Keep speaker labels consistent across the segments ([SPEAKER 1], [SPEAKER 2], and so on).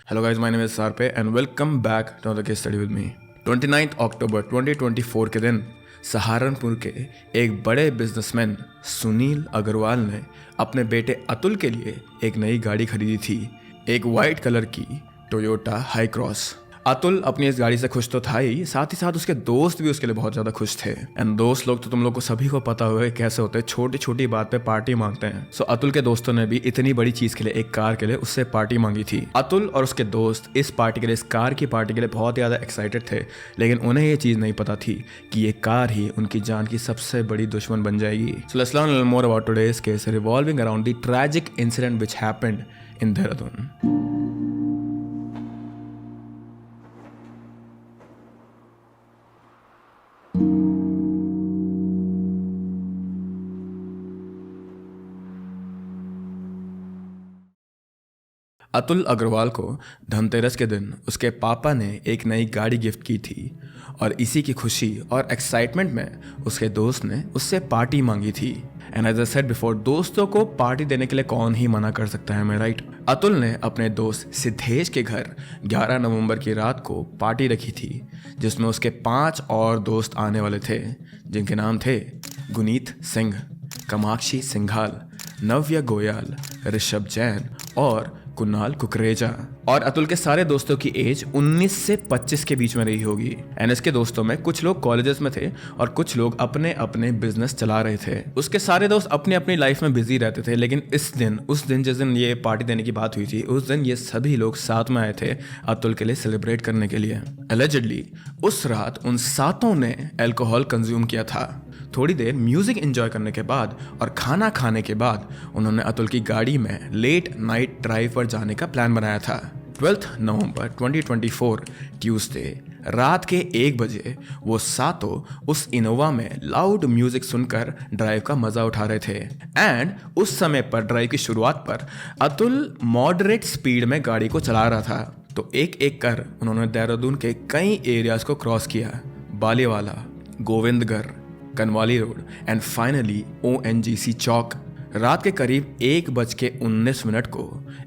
[SPEAKER 1] Hello guys, my name is Sarpe and welcome back to another case study with me. 29 अक्टूबर 2024 के दिन सहारनपुर के एक बड़े बिजनेसमैन सुनील अग्रवाल ने अपने बेटे अतुल के लिए एक नई गाड़ी खरीदी थी, एक वाइट कलर की टोयोटा हाई क्रॉस। अतुल अपनी इस गाड़ी से खुश तो था ही, साथ ही साथ उसके दोस्त भी उसके लिए बहुत ज़्यादा खुश थे। एंड दोस्त लोग तो तुम लोग को सभी को पता होगा कैसे होते हैं, छोटी छोटी बात पे पार्टी मांगते हैं। सो अतुल के दोस्तों ने भी इतनी बड़ी चीज़ के लिए, एक कार के लिए, उससे पार्टी मांगी थी। अतुल और उसके दोस्त इस पार्टी के लिए, इस कार की पार्टी के लिए बहुत ज़्यादा एक्साइटेड थे, लेकिन उन्हें ये चीज़ नहीं पता थी कि ये कार ही उनकी जान की सबसे बड़ी दुश्मन बन जाएगी। So let's learn more about today's case revolving around the tragic incident which happened in Dehradun. Atul Agarwal को धनतेरस के दिन उसके पापा ने एक नई गाड़ी गिफ्ट की थी और इसी की खुशी और एक्साइटमेंट में उसके दोस्त ने उससे पार्टी मांगी थी। And as I said before, दोस्तों को पार्टी देने के लिए कौन ही मना कर सकता है, मैं राइट। अतुल ने अपने दोस्त सिद्धेश के घर 11 नवंबर की रात को पार्टी रखी थी, जिसमें उसके 5 और दोस्त आने वाले थे, जिनके नाम थे गुनीत सिंह, कामाक्षी सिंघाल, नव्या गोयल, ऋषभ जैन और कुणाल कुकरेजा। और अतुल के सारे दोस्तों की एज 19 से 25 के बीच में रही होगी। एंड इसके दोस्तों में कुछ लोग कॉलेजेस में थे और कुछ लोग अपने अपने बिजनेस चला रहे थे। उसके सारे दोस्त अपनी अपनी लाइफ में बिजी रहते थे, लेकिन उस दिन जिस दिन ये पार्टी देने की बात हुई थी, उस दिन ये सभी लोग साथ में आए थे अतुल के लिए सेलिब्रेट करने के लिए। एलिजिडली उस रात उन सातों ने अल्कोहल कंज्यूम किया था। थोड़ी देर म्यूजिक एंजॉय करने के बाद और खाना खाने के बाद उन्होंने अतुल की गाड़ी में लेट नाइट ड्राइव पर जाने का प्लान बनाया था। 12 नवंबर 2024 ट्यूसडे रात के 1 बजे वो सातों उस इनोवा में लाउड म्यूजिक सुनकर ड्राइव का मजा उठा रहे थे। एंड उस समय पर ड्राइव की शुरुआत पर अतुल मॉडरेट स्पीड में गाड़ी को चला रहा था। तो एक एक कर उन्होंने देहरादून के कई एरियाज को क्रॉस किया, Baliwala, Govindgarh, Kanwali road and finally ONGC Chowk. रात के करीब 1:19 को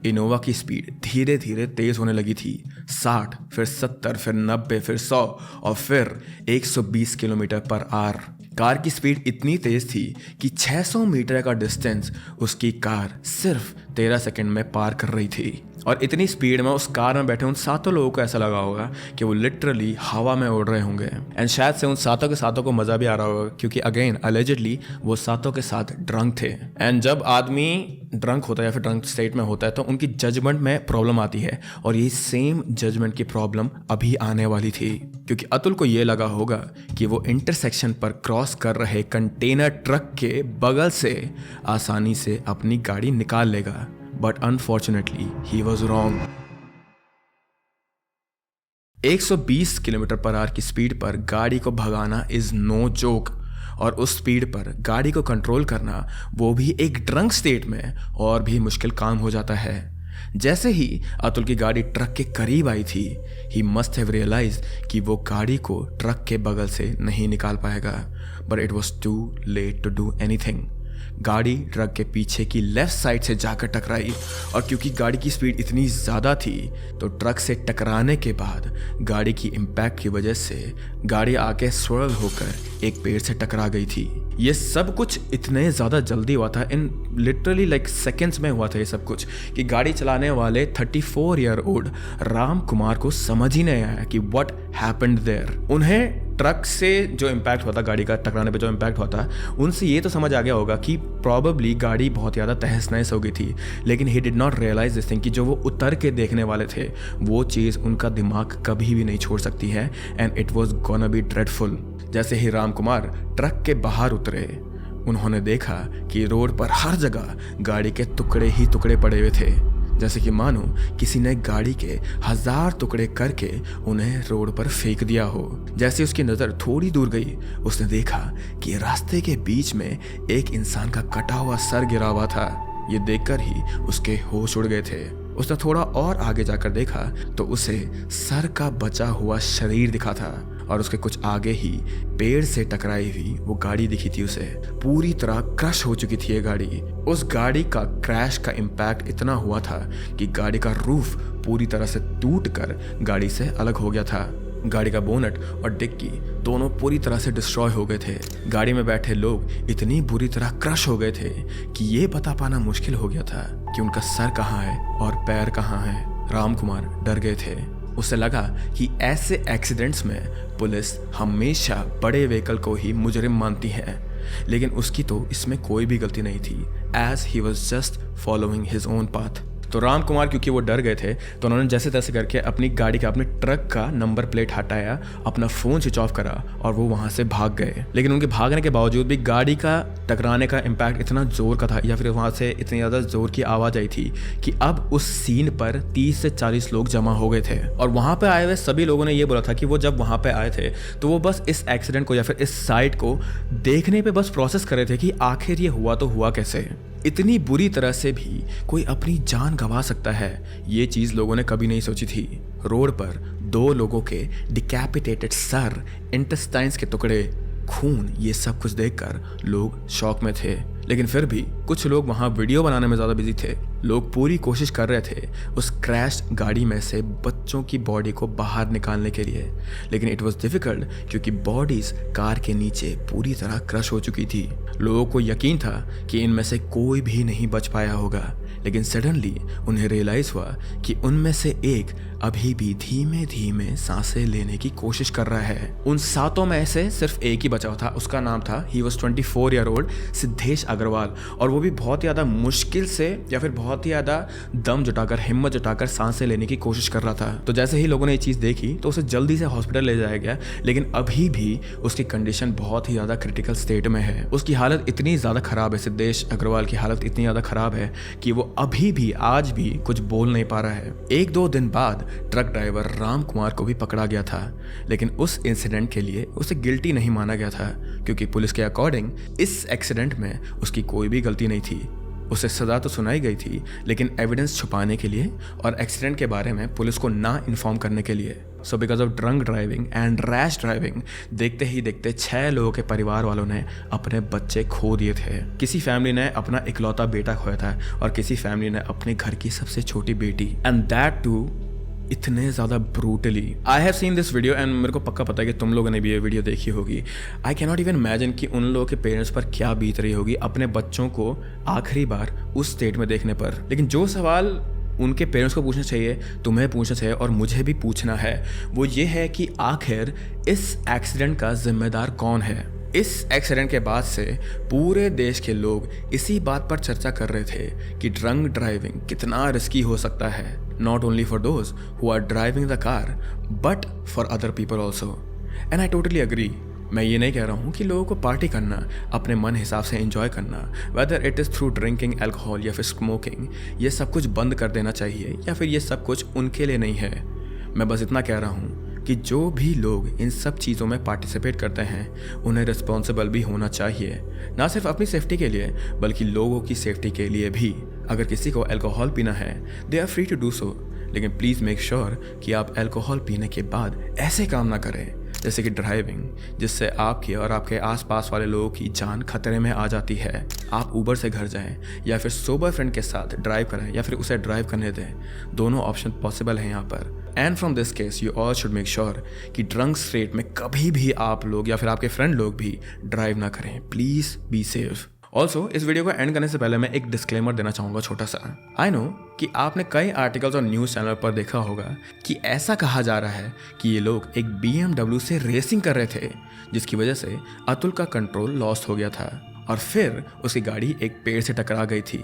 [SPEAKER 1] इनोवा की स्पीड धीरे धीरे तेज होने लगी थी। 60, फिर 70, फिर 90, फिर 100 और फिर 120 किलोमीटर पर आवर। कार की स्पीड इतनी तेज थी कि 600 मीटर का डिस्टेंस उसकी कार सिर्फ 13 सेकंड में पार कर रही थी। और इतनी स्पीड में उस कार में बैठे उन सातों लोगों को ऐसा लगा होगा कि वो लिटरली हवा में उड़ रहे होंगे। एंड शायद से उन सातों के सातों को मजा भी आ रहा होगा, क्योंकि अगेन अलेजिडली वो सातों के साथ ड्रंक थे। एंड जब आदमी ड्रंक होता है या फिर ड्रंक स्टेट में होता है तो उनकी जजमेंट में प्रॉब्लम आती है, और यही सेम जजमेंट की प्रॉब्लम अभी आने वाली थी, क्योंकि अतुल को ये लगा होगा कि वो इंटरसेक्शन पर क्रॉस कर रहे कंटेनर ट्रक के बगल से आसानी से अपनी गाड़ी निकाल लेगा। But unfortunately, he was wrong. 120 kilometre per hour की स्पीड पर गाड़ी को भगाना इज नो जोक, और उस स्पीड पर गाड़ी को कंट्रोल करना, वो भी एक ड्रंक स्टेट में, और भी मुश्किल काम हो जाता है। जैसे ही अतुल की गाड़ी ट्रक के करीब आई थी, ही मस्ट हैव रियलाइज कि वो गाड़ी को ट्रक के बगल से नहीं निकाल पाएगा। But it was too late to do anything. गाड़ी ट्रक के पीछे की लेफ्ट साइड से जाकर टकराई, और क्योंकि गाड़ी की स्पीड इतनी ज़्यादा थी तो ट्रक से टकराने के बाद गाड़ी की इम्पैक्ट की वजह से गाड़ी आके स्वर्ल होकर एक पेड़ से टकरा गई थी। ये सब कुछ इतने ज़्यादा जल्दी हुआ था, इन लिटरली लाइक सेकेंड्स में हुआ था ये सब कुछ, कि गाड़ी चलाने वाले 34 ईयर ओल्ड राम कुमार को समझ ही नहीं आया कि व्हाट हैपेंड देयर। उन्हें ट्रक से जो इम्पैक्ट हुआ था, गाड़ी का टकराने पे जो इम्पैक्ट हुआ था, उनसे ये तो समझ आ गया होगा कि प्रॉबेबली गाड़ी बहुत ज़्यादा तहस नहस हो गई थी, लेकिन he did not realize this thing कि जो वो उतर के देखने वाले थे, वो चीज़ उनका दिमाग कभी भी नहीं छोड़ सकती है। And it was gonna be dreadful. जैसे ही राम कुमार ट्रक के बाहर उतरे, उन्होंने देखा कि रोड पर हर जगह गाड़ी के टुकड़े ही टुकड़े पड़े हुए थे, जैसे कि मानो किसी ने गाड़ी के 1000 टुकड़े करके उन्हें रोड पर फेंक दिया हो। जैसे उसकी नज़र थोड़ी दूर गई, उसने देखा कि रास्ते के बीच में एक इंसान का कटा हुआ सर गिरा हुआ था। ये देखकर ही उसके होश उड़ गए थे। उसने थोड़ा और आगे जाकर देखा तो उसे सर का बचा हुआ शरीर दिखा था, और उसके कुछ आगे ही पेड़ से टकराई हुई वो गाड़ी दिखी थी उसे। पूरी तरह क्रश हो चुकी थी ये गाड़ी। उस गाड़ी का क्रैश का इम्पैक्ट इतना हुआ था कि गाड़ी का रूफ पूरी तरह से टूटकर गाड़ी से अलग हो गया था। गाड़ी का बोनट और डिक्की दोनों पूरी तरह से डिस्ट्रॉय हो गए थे। गाड़ी में बैठे लोग इतनी बुरी तरह क्रश हो गए थे कि ये बता पाना मुश्किल हो गया था कि उनका सर कहाँ है और पैर कहाँ है। राम कुमार डर गए थे। उसे लगा कि ऐसे एक्सीडेंट्स में पुलिस हमेशा बड़े व्हीकल को ही मुजरिम मानती है, लेकिन उसकी तो इसमें कोई भी गलती नहीं थी, as he was just following his own path. तो राम कुमार क्योंकि वो डर गए थे तो उन्होंने जैसे तैसे करके अपनी गाड़ी का, अपने ट्रक का नंबर प्लेट हटाया, अपना फ़ोन स्विच ऑफ करा और वो वहाँ से भाग गए। लेकिन उनके भागने के बावजूद भी गाड़ी का टकराने का इम्पैक्ट इतना ज़ोर का था, या फिर वहाँ से इतनी ज़्यादा ज़ोर की आवाज़ आई थी कि अब उस सीन पर 30 से 40 लोग जमा हो गए थे। और वहाँ पर आए हुए सभी लोगों ने ये बोला था कि वो जब वहाँ पर आए थे तो वो बस इस एक्सीडेंट को या फिर इस साइट को देखने पर बस प्रोसेस कर रहे थे कि आखिर ये हुआ तो हुआ कैसे। इतनी बुरी तरह से भी कोई अपनी जान गंवा सकता है, ये चीज़ लोगों ने कभी नहीं सोची थी। रोड पर 2 लोगों के डिकैपिटेटेड सर, इंटेस्टाइन्स के टुकड़े, खून, ये सब कुछ देखकर लोग शॉक में थे। लेकिन फिर भी कुछ लोग वहाँ वीडियो बनाने में ज़्यादा बिजी थे। लोग पूरी कोशिश कर रहे थे उस क्रैश गाड़ी में से बच्चों की बॉडी को बाहर निकालने के लिए, लेकिन इट वॉज डिफ़िकल्ट क्योंकि बॉडीज कार के नीचे पूरी तरह क्रश हो चुकी थी। लोगों को यकीन था कि इनमें से कोई भी नहीं बच पाया होगा, लेकिन सडनली उन्हें रियलाइज़ हुआ कि उनमें से एक अभी भी धीमे धीमे सांसें लेने की कोशिश कर रहा है। उन 7 में से सिर्फ एक ही बचा था। उसका नाम था, he was 24 year old, Siddhesh Agarwal. और वो भी बहुत ज़्यादा मुश्किल से या फिर बहुत ही ज़्यादा दम जुटाकर, हिम्मत जुटाकर सांसें लेने की कोशिश कर रहा था। तो जैसे ही लोगों ने ये चीज़ देखी तो उसे जल्दी से हॉस्पिटल ले जाया गया, लेकिन अभी भी उसकी कंडीशन बहुत ही ज़्यादा क्रिटिकल स्टेट में है। उसकी हालत इतनी ज़्यादा ख़राब है, सिद्धेश अग्रवाल की हालत इतनी ज़्यादा ख़राब है कि वो अभी भी, आज भी कुछ बोल नहीं पा रहा है। 1-2 दिन बाद ट्रक ड्राइवर राम कुमार को भी पकड़ा गया था, लेकिन उस इंसिडेंट के लिए उसे गिल्टी नहीं माना गया था क्योंकि पुलिस के अकॉर्डिंग इस एक्सीडेंट में उसकी कोई भी गलती नहीं थी। उसे सज़ा तो सुनाई गई थी, लेकिन एविडेंस छुपाने के लिए और एक्सीडेंट के बारे में पुलिस को ना इन्फॉर्म करने के लिए। So because of drunk driving and rash driving, देखते ही देखते 6 लोगों के परिवार वालों ने अपने बच्चे खो दिए थे। किसी फैमिली ने अपना इकलौता बेटा खोया था और किसी फैमिली ने अपने घर की सबसे छोटी बेटी, एंड दैट टू इतने ज़्यादा brutally. I have seen this video and मेरे को पक्का पता है कि तुम लोगों ने भी ये वीडियो देखी होगी। I can not even imagine कि उन लोगों के पेरेंट्स पर क्या बीत रही होगी अपने बच्चों को आखिरी बार उस स्टेट में देखने पर। लेकिन जो सवाल उनके पेरेंट्स को पूछना चाहिए, तुम्हें पूछना चाहिए और मुझे भी पूछना है, वो ये है कि आखिर इस एक्सीडेंट का जिम्मेदार कौन है। इस एक्सीडेंट के बाद से पूरे देश के लोग इसी बात पर चर्चा कर रहे थे कि ड्रंक ड्राइविंग कितना रिस्की हो सकता है, not only for those who are driving the car but for other people also. And I totally agree. मैं ये नहीं कह रहा हूँ कि लोगों को पार्टी करना, अपने मन हिसाब से एंजॉय करना, whether it is through drinking alcohol या फिर स्मोकिंग, ये सब कुछ बंद कर देना चाहिए या फिर ये सब कुछ उनके लिए नहीं है। मैं बस इतना कह रहा हूँ कि जो भी लोग इन सब चीज़ों में पार्टिसिपेट करते हैं उन्हें रिस्पॉन्सिबल भी होना चाहिए, ना सिर्फ अपनी सेफ्टी के लिए बल्कि लोगों की सेफ्टी के लिए भी। अगर किसी को अल्कोहल पीना है, they are free to do so, लेकिन प्लीज़ मेक श्योर कि आप अल्कोहल पीने के बाद ऐसे काम ना करें जैसे कि ड्राइविंग, जिससे आपकी और आपके आसपास वाले लोगों की जान खतरे में आ जाती है। आप ऊबर से घर जाएं या फिर सोबर फ्रेंड के साथ ड्राइव करें या फिर उसे ड्राइव करने दें, दोनों ऑप्शन पॉसिबल हैं यहाँ पर। And from this case you all should make sure कि ड्रंक स्टेट में कभी भी आप लोग या फिर आपके फ्रेंड लोग भी ड्राइव ना करें। Please be safe. ऑल्सो इस वीडियो को एंड करने से पहले मैं एक डिस्क्लेमर देना चाहूँगा छोटा सा। आई नो कि आपने कई आर्टिकल्स और न्यूज़ चैनल पर देखा होगा कि ऐसा कहा जा रहा है कि ये लोग एक BMW से रेसिंग कर रहे थे, जिसकी वजह से अतुल का कंट्रोल लॉस्ट हो गया था और फिर उसकी गाड़ी एक पेड़ से टकरा गई थी।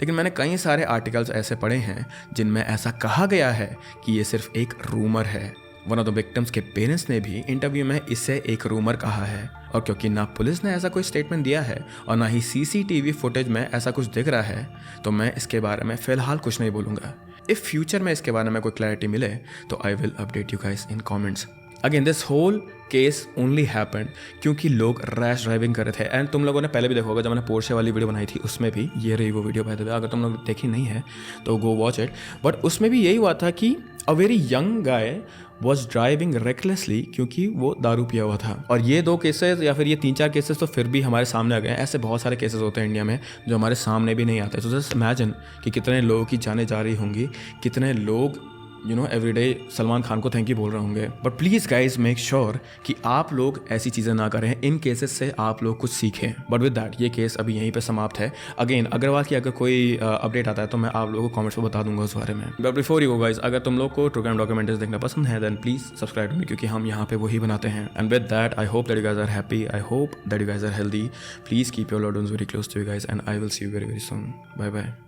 [SPEAKER 1] लेकिन मैंने कई सारे आर्टिकल्स ऐसे पढ़े हैं जिनमें ऐसा कहा गया है कि ये सिर्फ एक रूमर है। वन ऑफ द विक्टिम्स के पेरेंट्स ने भी इंटरव्यू में इसे एक रूमर कहा है, और क्योंकि ना पुलिस ने ऐसा कोई स्टेटमेंट दिया है और ना ही CCTV फुटेज में ऐसा कुछ दिख रहा है, तो मैं इसके बारे में फ़िलहाल कुछ नहीं बोलूँगा। इफ़ फ्यूचर में इसके बारे में कोई क्लैरिटी मिले तो I will update you guys in comments. Again this whole case only happened क्योंकि लोग रैश ड्राइविंग कर रहे थे। एंड तुम लोगों ने पहले भी देखा होगा, जब मैंने पोर्शे वाली वीडियो बनाई थी उसमें भी ये रही वो वीडियो, भाई अगर तुम लोग देखी नहीं है तो गो वॉच इट। बट उसमें भी यही हुआ था कि a very young guy was driving recklessly क्योंकि वो दारू पिया हुआ था। और ये 2 केसेस या फिर ये 3-4 केसेस तो फिर भी हमारे सामने आ गए हैं। ऐसे बहुत सारे केसेस होते हैं इंडिया में जो हमारे सामने भी नहीं आते। तो जस्ट इमेजिन कि कितने लोगों की जानें जा रही होंगी, कितने लोग एवरीडे सलमान खान को थैंक यू बोल रहे होंगे। But please guys make sure कि आप लोग ऐसी चीज़ें ना करें, इन केसेस से आप लोग कुछ सीखें। बट विद दैट ये केस अभी यहीं पे समाप्त है। अगेन अग्रवाल की अगर कोई अपडेट आता है तो मैं आप लोगों को कमेंट्स में बता दूंगा उस बारे में। But before you go guys, अगर तुम लोग को ट्रू क्राइम डॉक्यूमेंट्रीज देखना पसंद है then please subscribe to me, क्योंकि हम यहाँ पे वही बनाते हैं। And with that I hope that you guys are happy, I hope that you guys are healthy. Please keep your loved ones very close to you guys and I will see you very very soon. Bye bye.